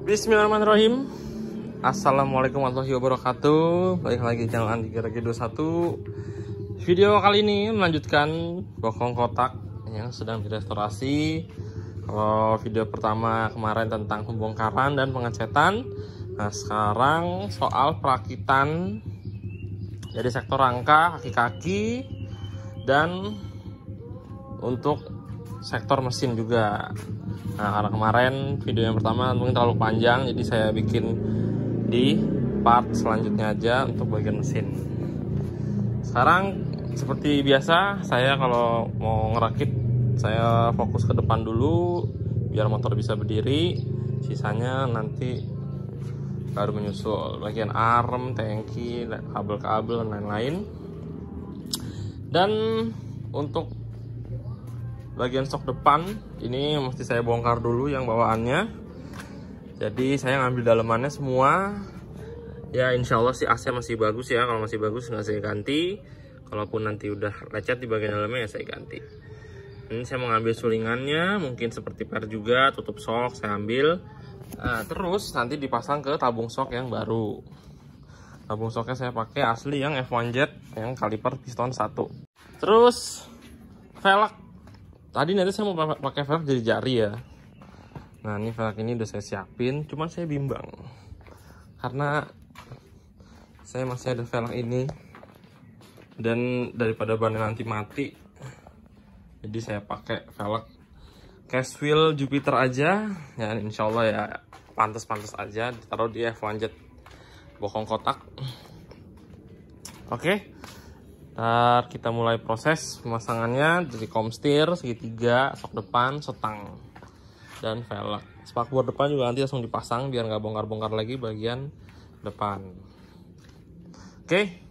Bismillahirrahmanirrahim. Assalamualaikum warahmatullahi wabarakatuh. Balik lagi channel Andi Geragi 21. Video kali ini melanjutkan bokong kotak yang sedang direstorasi. Kalau video pertama kemarin tentang pembongkaran dan pengecetan, nah sekarang soal perakitan dari sektor rangka, kaki-kaki, dan untuk sektor mesin juga. Nah, karena kemarin video yang pertama mungkin terlalu panjang, jadi saya bikin di part selanjutnya aja untuk bagian mesin. Sekarang seperti biasa, saya kalau mau ngerakit, saya fokus ke depan dulu biar motor bisa berdiri. Sisanya nanti baru menyusul bagian arm, tangki, kabel-kabel, dan lain-lain. Dan untuk bagian sok depan ini mesti saya bongkar dulu yang bawaannya. Jadi saya ngambil dalemannya semua. Ya insya Allah sih AC masih bagus ya. Kalau masih bagus nggak saya ganti. Kalaupun nanti udah lecet di bagian dalamnya ya saya ganti. Ini saya mau ngambil sulingannya, mungkin seperti per juga, tutup sok saya ambil. Nah, terus nanti dipasang ke tabung sok yang baru. Tabung soknya saya pakai asli yang F1Jet yang kaliper piston 1. Terus velg. Tadi nanti saya mau pakai velg jadi jari ya. Nah ini velg ini udah saya siapin, cuman saya bimbang karena saya masih ada velg ini dan daripada bannya nanti mati, jadi saya pakai velg Caswheel Jupiter aja ya. Insya Allah ya pantas-pantas aja ditaruh di F1Jet bokong kotak. Oke. Ntar kita mulai proses pemasangannya dari komstir, segitiga, sok depan, setang, dan velg. Spakbor depan juga nanti langsung dipasang biar nggak bongkar-bongkar lagi bagian depan. Oke,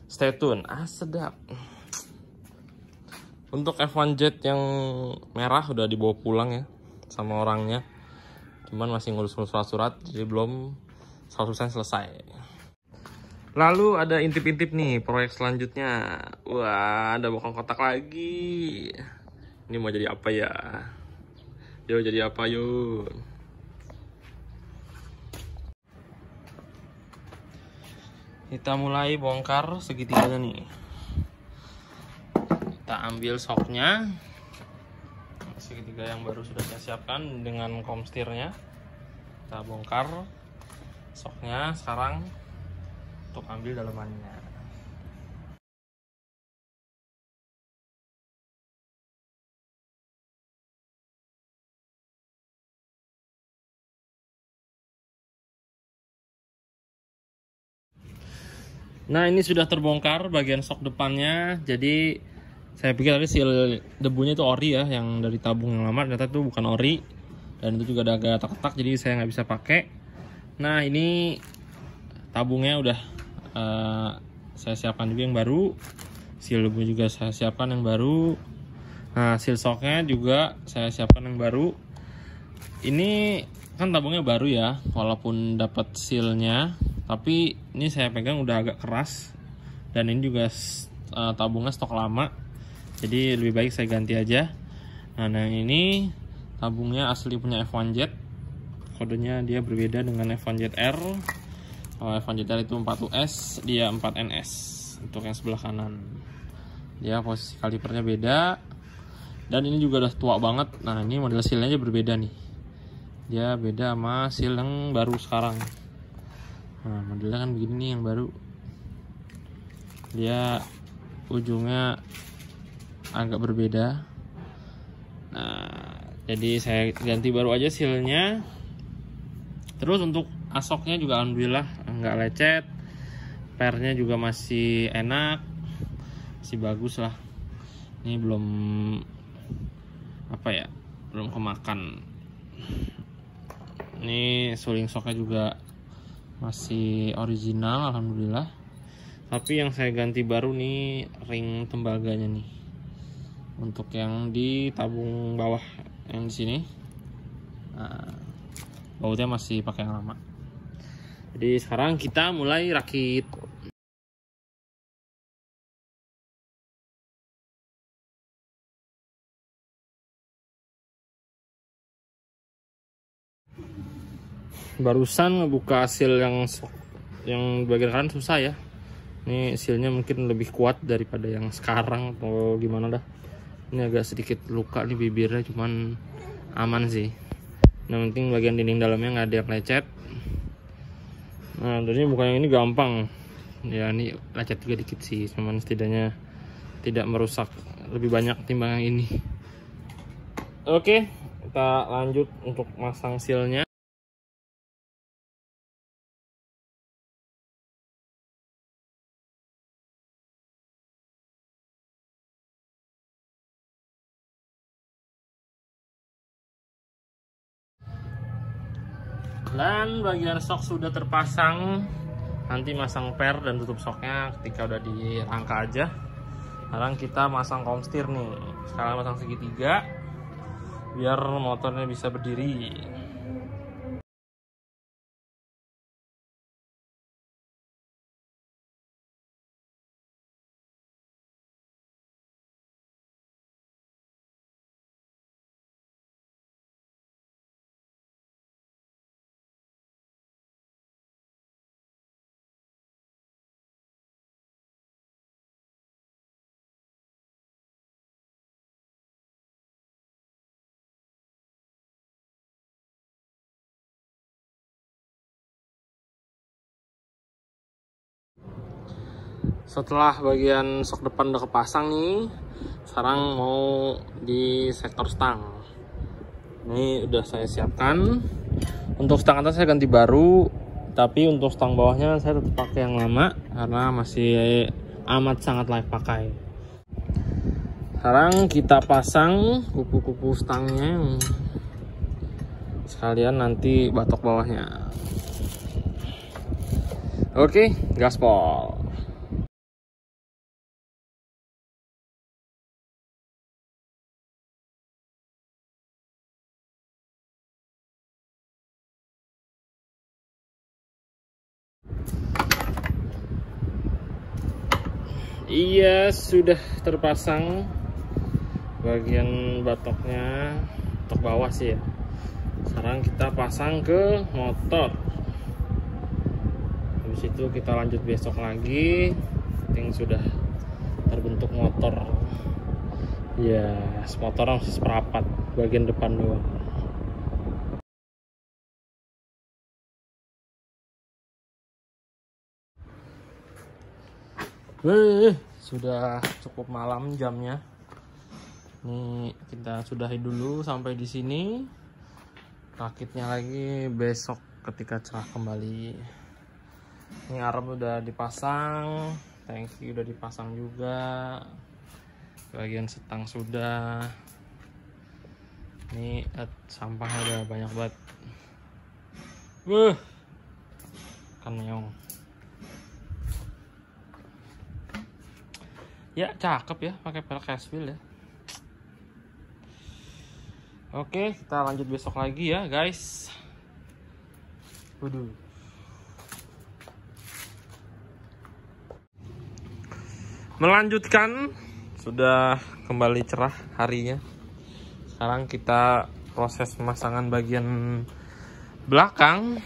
stay tune. Sedap. Untuk F1Jet yang merah udah dibawa pulang ya sama orangnya. Cuman masih ngurus-ngurus surat-surat, jadi belum 100% selesai. Lalu ada intip-intip nih proyek selanjutnya. Wah, ada bokong kotak lagi. Ini mau jadi apa ya? Yo, jadi apa yuk? Kita mulai bongkar segitiganya nih. Kita ambil soknya. Segitiga yang baru sudah saya siapkan dengan komstirnya. Kita bongkar soknya sekarang. Untuk ambil dalemannya. Nah ini sudah terbongkar bagian sok depannya. Jadi saya pikir tadi seal debunya itu ori ya, yang dari tabung yang lama, ternyata itu bukan ori. Dan itu juga ada agak retak-retak, jadi saya nggak bisa pakai. Nah ini tabungnya udah saya siapkan juga yang baru. Seal debu juga saya siapkan yang baru. Nah seal soknya juga saya siapkan yang baru. Ini kan tabungnya baru ya, walaupun dapat sealnya, tapi ini saya pegang udah agak keras. Dan ini juga tabungnya stok lama, jadi lebih baik saya ganti aja. Nah ini tabungnya asli punya F1Jet. Kodenya dia berbeda dengan F1Jet R. Kalau F1Jet R itu 4US, dia 4NS untuk yang sebelah kanan. Dia posisi kalipernya beda. Dan ini juga udah tua banget. Nah ini model sealnya aja berbeda nih. Dia beda sama seal yang baru sekarang. Nah modelnya kan begini nih yang baru. Dia ujungnya agak berbeda. Nah jadi saya ganti baru aja sealnya. Terus untuk asoknya juga alhamdulillah nggak lecet, pernya juga masih enak, masih bagus lah. Ini belum apa ya, belum kemakan. Ini suling soknya juga masih original alhamdulillah. Tapi yang saya ganti baru nih ring tembaganya nih, untuk yang di tabung bawah yang di sini. Nah, bautnya masih pakai yang lama. Jadi sekarang kita mulai rakit. barusan ngebuka seal yang bagian kanan susah ya. Ini sealnya mungkin lebih kuat daripada yang sekarang atau gimana dah. Ini agak sedikit luka nih bibirnya, cuman aman sih. Nah, penting bagian dinding dalamnya nggak ada yang lecet. Nah, ini bukan yang ini gampang. Ya, ini lecet juga dikit sih, cuman setidaknya tidak merusak lebih banyak timbang yang ini. Oke, kita lanjut untuk masang sealnya. Dan bagian sok sudah terpasang. Nanti masang per dan tutup soknya ketika udah di rangka aja. Sekarang kita masang komstir nih. Sekarang masang segitiga biar motornya bisa berdiri. Setelah bagian sok depan udah kepasang nih, sekarang mau di sektor stang. Ini udah saya siapkan. Untuk stang atas saya ganti baru, tapi untuk stang bawahnya saya tetap pakai yang lama karena masih amat sangat layak pakai. Sekarang kita pasang kupu-kupu stangnya, sekalian nanti batok bawahnya. Oke, gaspol. Iya, sudah terpasang bagian batoknya, batok bawah sih ya. Sekarang kita pasang ke motor. Habis itu kita lanjut besok lagi. Yang sudah terbentuk motor. Ya, motornya masih seperapat bagian depan doang. Sudah cukup malam jamnya. Nih kita sudahi dulu sampai di sini. Rakitnya lagi besok ketika cerah kembali. Ini arm udah dipasang, tangki udah dipasang juga, bagian setang sudah. Ini sampahnya udah banyak banget. Kan meong. Ya cakep ya pakai pelek cashwheel ya. Oke, kita lanjut besok lagi ya guys. Waduh. Melanjutkan, sudah kembali cerah harinya. Sekarang kita proses pemasangan bagian belakang.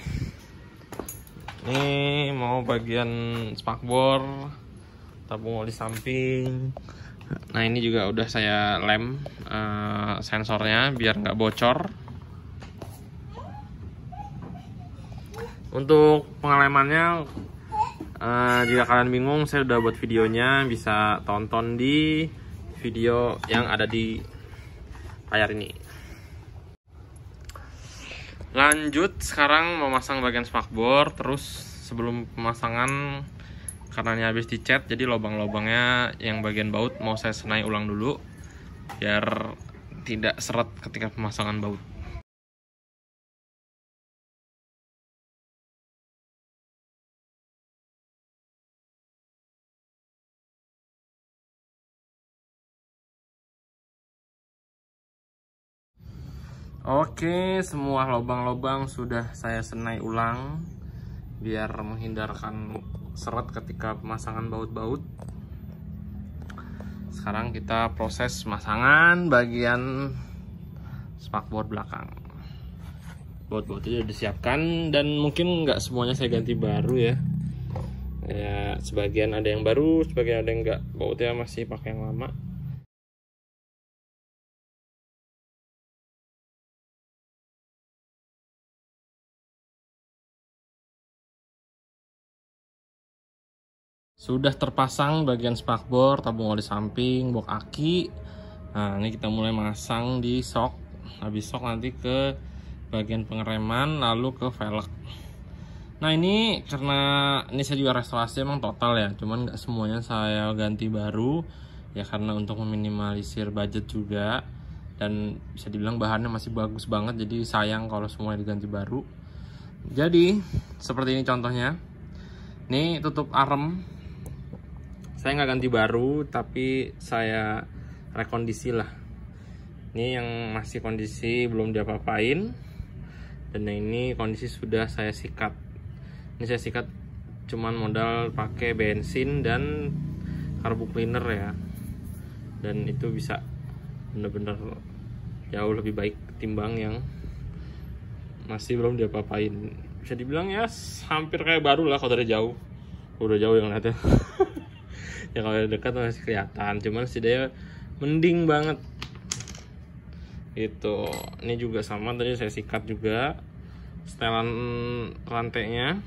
Ini mau bagian spakbor, tabung oli samping. Nah, ini juga udah saya lem sensornya biar nggak bocor. Untuk pengelemannya, jika kalian bingung, saya udah buat videonya, bisa tonton di video yang ada di layar ini. Lanjut, sekarang memasang bagian spakbor. Terus sebelum pemasangan, karena ini habis dicat, jadi lubang-lubangnya yang bagian baut mau saya senai ulang dulu biar tidak seret ketika pemasangan baut. Oke, semua lubang-lubang sudah saya senai ulang biar menghindarkan seret ketika pemasangan baut-baut. Sekarang kita proses pemasangan bagian spakbor belakang. baut-bautnya udah disiapkan, dan mungkin nggak semuanya saya ganti baru ya. Ya sebagian ada yang baru, sebagian ada yang enggak, bautnya masih pakai yang lama. Sudah terpasang bagian spakbor, tabung oli samping, box aki. Nah ini kita mulai masang di shock. Habis shock nanti ke bagian pengereman, lalu ke velg. Nah ini karena ini saya juga restorasi emang total ya, cuman nggak semuanya saya ganti baru ya, karena untuk meminimalisir budget juga, dan bisa dibilang bahannya masih bagus banget, jadi sayang kalau semuanya diganti baru. Jadi seperti ini contohnya. Ini tutup arem saya nggak ganti baru, tapi saya rekondisi lah. Ini yang masih kondisi belum diapa-apain, dan ini kondisi sudah saya sikat. Ini saya sikat cuman modal pakai bensin dan carbo cleaner ya, dan itu bisa bener-bener jauh lebih baik ketimbang yang masih belum diapa-apain. Bisa dibilang ya hampir kayak baru lah kalau dari jauh. Udah jauh yang lihatnya. Ya kalau dekat masih kelihatan, cuman setidaknya mending banget itu. Ini juga sama, tadi saya sikat juga setelan rantainya.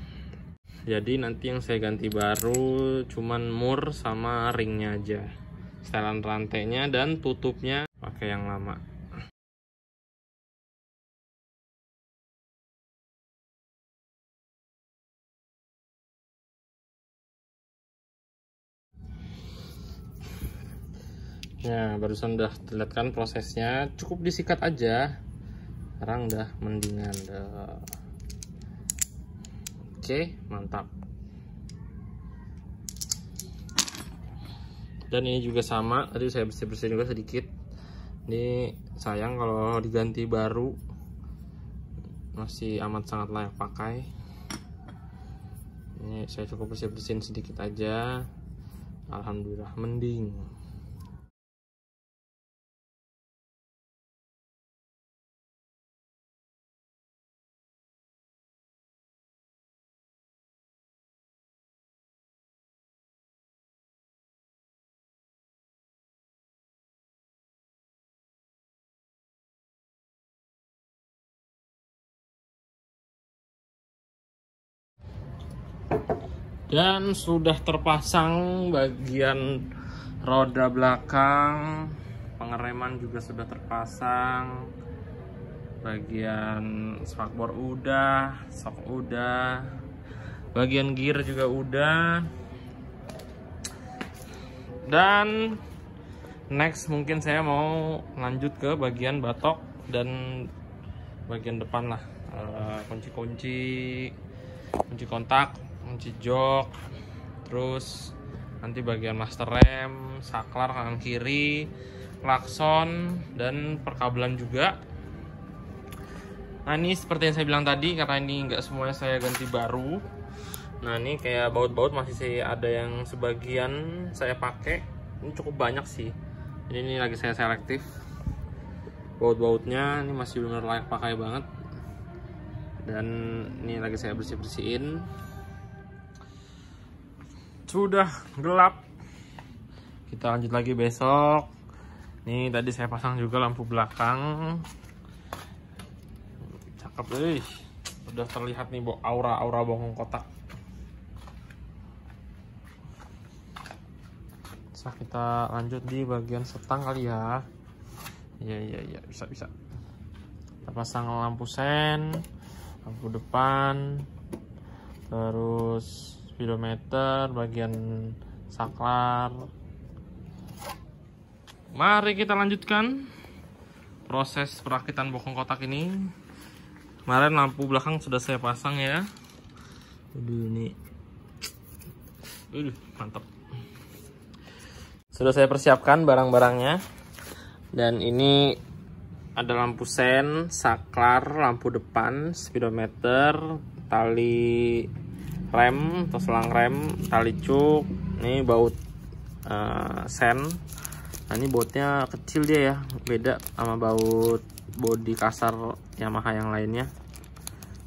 Jadi nanti yang saya ganti baru cuman mur sama ringnya aja, setelan rantainya dan tutupnya pakai yang lama. Nah barusan udah terlihat kan prosesnya, cukup disikat aja, sekarang udah mendingan deh. Oke mantap. Dan ini juga sama, tadi saya bersih-bersih juga sedikit. Ini sayang kalau diganti baru, masih amat sangat layak pakai. Ini saya cukup bersih-bersihin sedikit aja, alhamdulillah mending. Dan sudah terpasang bagian roda belakang, pengereman juga sudah terpasang, bagian spakbor udah, shock udah, bagian gear juga udah. Dan next mungkin saya mau lanjut ke bagian batok dan bagian depan lah, kunci-kunci, kunci kontak, kunci jok, terus nanti bagian master rem, saklar kanan kiri, klakson, dan perkabelan juga. Nah ini seperti yang saya bilang tadi, karena ini nggak semuanya saya ganti baru. Nah ini kayak baut-baut masih ada yang sebagian saya pakai, ini cukup banyak sih. Jadi ini lagi saya selektif baut-bautnya, ini masih benar layak pakai banget. Dan ini lagi saya bersih-bersihin. Sudah gelap, kita lanjut lagi besok. Nih tadi saya pasang juga lampu belakang, cakep deh. Udah terlihat nih aura bokong kotak. Bisa kita lanjut di bagian setang kali ya. Iya bisa. Kita pasang lampu sen, lampu depan, terus speedometer, bagian saklar. Mari kita lanjutkan proses perakitan bokong kotak ini. Kemarin lampu belakang sudah saya pasang ya. Ini mantap. Sudah saya persiapkan barang-barangnya. Dan ini ada lampu sen, saklar, lampu depan, speedometer, tali rem atau selang rem, tali cuk, ini baut sen. Nah ini bautnya kecil dia ya, beda sama baut bodi kasar Yamaha yang lainnya.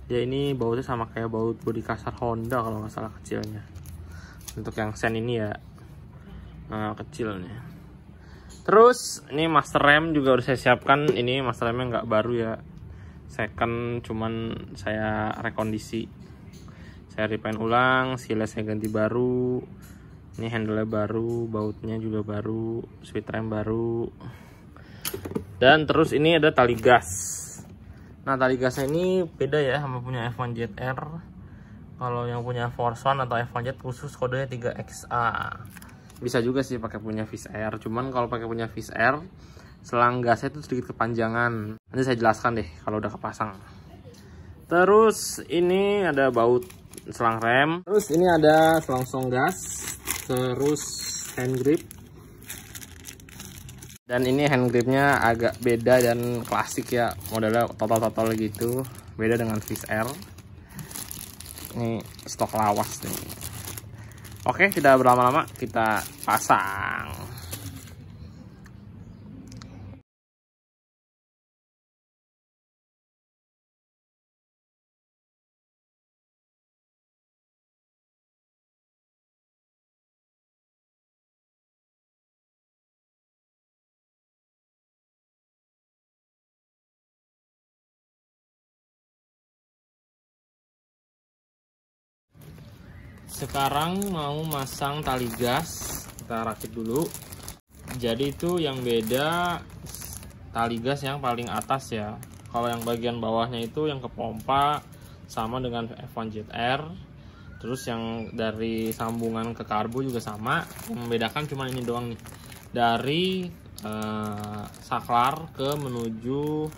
Ya ini bautnya sama kayak baut bodi kasar Honda kalau nggak salah kecilnya. Untuk yang sen ini ya, nah, kecilnya. Terus ini master rem juga udah saya siapkan. Ini master remnya nggak baru ya, second, cuman saya rekondisi. Saya repaint ulang, sealnya saya ganti baru. Ini handle-nya baru, bautnya juga baru, switch rem baru. Dan terus ini ada tali gas. Nah, tali gasnya ini beda ya sama punya F1ZR. Kalau yang punya Force One atau F1Z khusus kodenya 3XA. Bisa juga sih pakai punya Wizz Air. Cuman kalau pakai punya Wizz Air, selang gasnya itu sedikit kepanjangan. Nanti saya jelaskan deh kalau udah kepasang. Terus ini ada baut selang rem. Terus ini ada selongsong gas. Terus hand grip. Dan ini hand gripnya agak beda dan klasik ya, modelnya total gitu, beda dengan Wizz Air. Ini stok lawas nih. Oke, tidak berlama-lama, kita pasang. Sekarang mau masang tali gas, kita rakit dulu. Jadi itu yang beda tali gas yang paling atas ya. Kalau yang bagian bawahnya itu yang ke pompa sama dengan F1ZR. Terus yang dari sambungan ke karbu juga sama. Yang membedakan cuma ini doang nih. Dari saklar ke menuju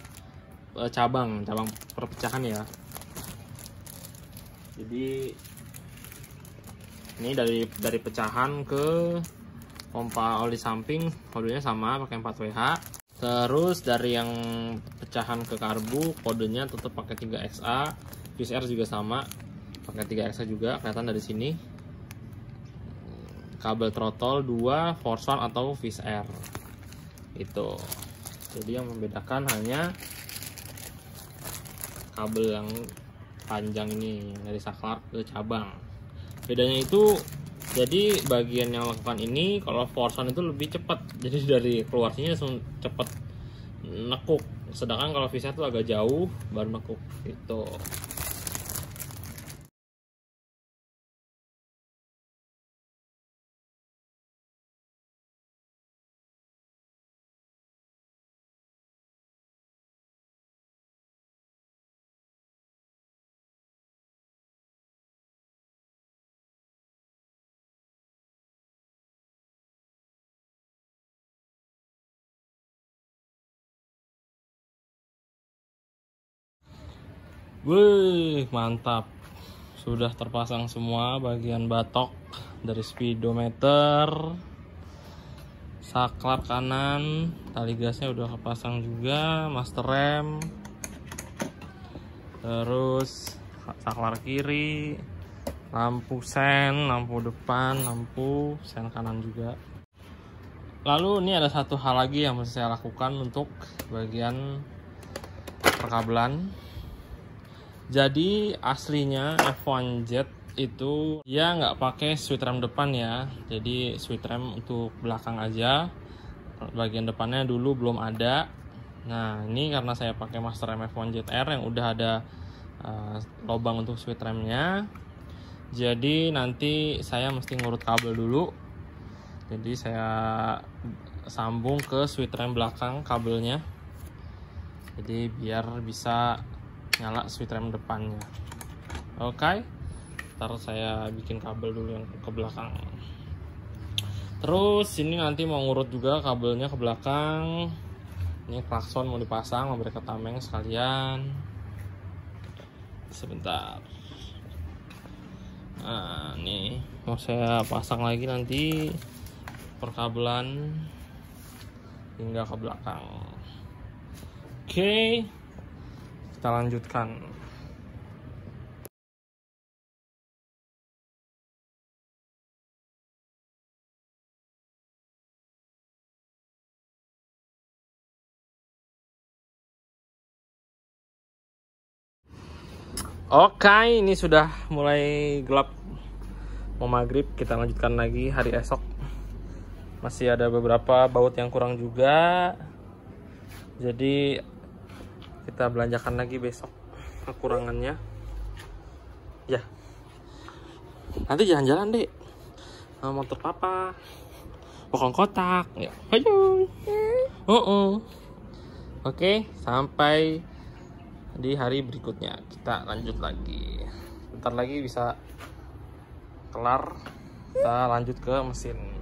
cabang perpecahan ya. Jadi ini dari pecahan ke pompa oli samping, kodenya sama pakai 4WH. Terus dari yang pecahan ke karbu, kodenya tetap pakai 3XA. Wizz Air juga sama, pakai 3XA juga, kelihatan dari sini. Kabel throttle 2 Force One atau Wizz Air. Itu. Jadi yang membedakan hanya kabel yang panjang ini dari saklar ke cabang. Bedanya itu, jadi bagian yang lakukan ini kalau Force One itu lebih cepat, jadi dari keluar sini langsung cepat nekuk, sedangkan kalau Wizz Air itu agak jauh baru nekuk gitu. Wih, mantap. Sudah terpasang semua bagian batok dari speedometer, saklar kanan, tali gasnya udah kepasang juga, master rem, terus saklar kiri, lampu sen, lampu depan, lampu sen kanan juga. Lalu ini ada satu hal lagi yang mesti saya lakukan untuk bagian perkabelan. Jadi aslinya F1Z itu ya nggak pakai switch rem depan ya. Jadi switch rem untuk belakang aja. Bagian depannya dulu belum ada. Nah ini karena saya pakai master rem F1ZR yang udah ada lubang untuk switch remnya. Jadi nanti saya mesti ngurut kabel dulu. Jadi saya sambung ke switch rem belakang kabelnya. Jadi biar bisa nyala switch rem depannya. Oke, ntar saya bikin kabel dulu yang ke belakang. Terus ini nanti mau ngurut juga kabelnya ke belakang. Ini klakson mau dipasang, mau beri tameng sekalian. Sebentar. Nah, ini mau saya pasang lagi nanti perkabelan hingga ke belakang. Oke. Kita lanjutkan. Oke, ini sudah mulai gelap, mau maghrib. Kita lanjutkan lagi hari esok. Masih ada beberapa baut yang kurang juga, jadi kita belanjakan lagi besok kekurangannya. Ya, nanti jalan-jalan deh sama motor papa, bokong kotak. Ya, ayo. Oke, sampai di hari berikutnya kita lanjut lagi. Bentar lagi bisa kelar, kita lanjut ke mesin.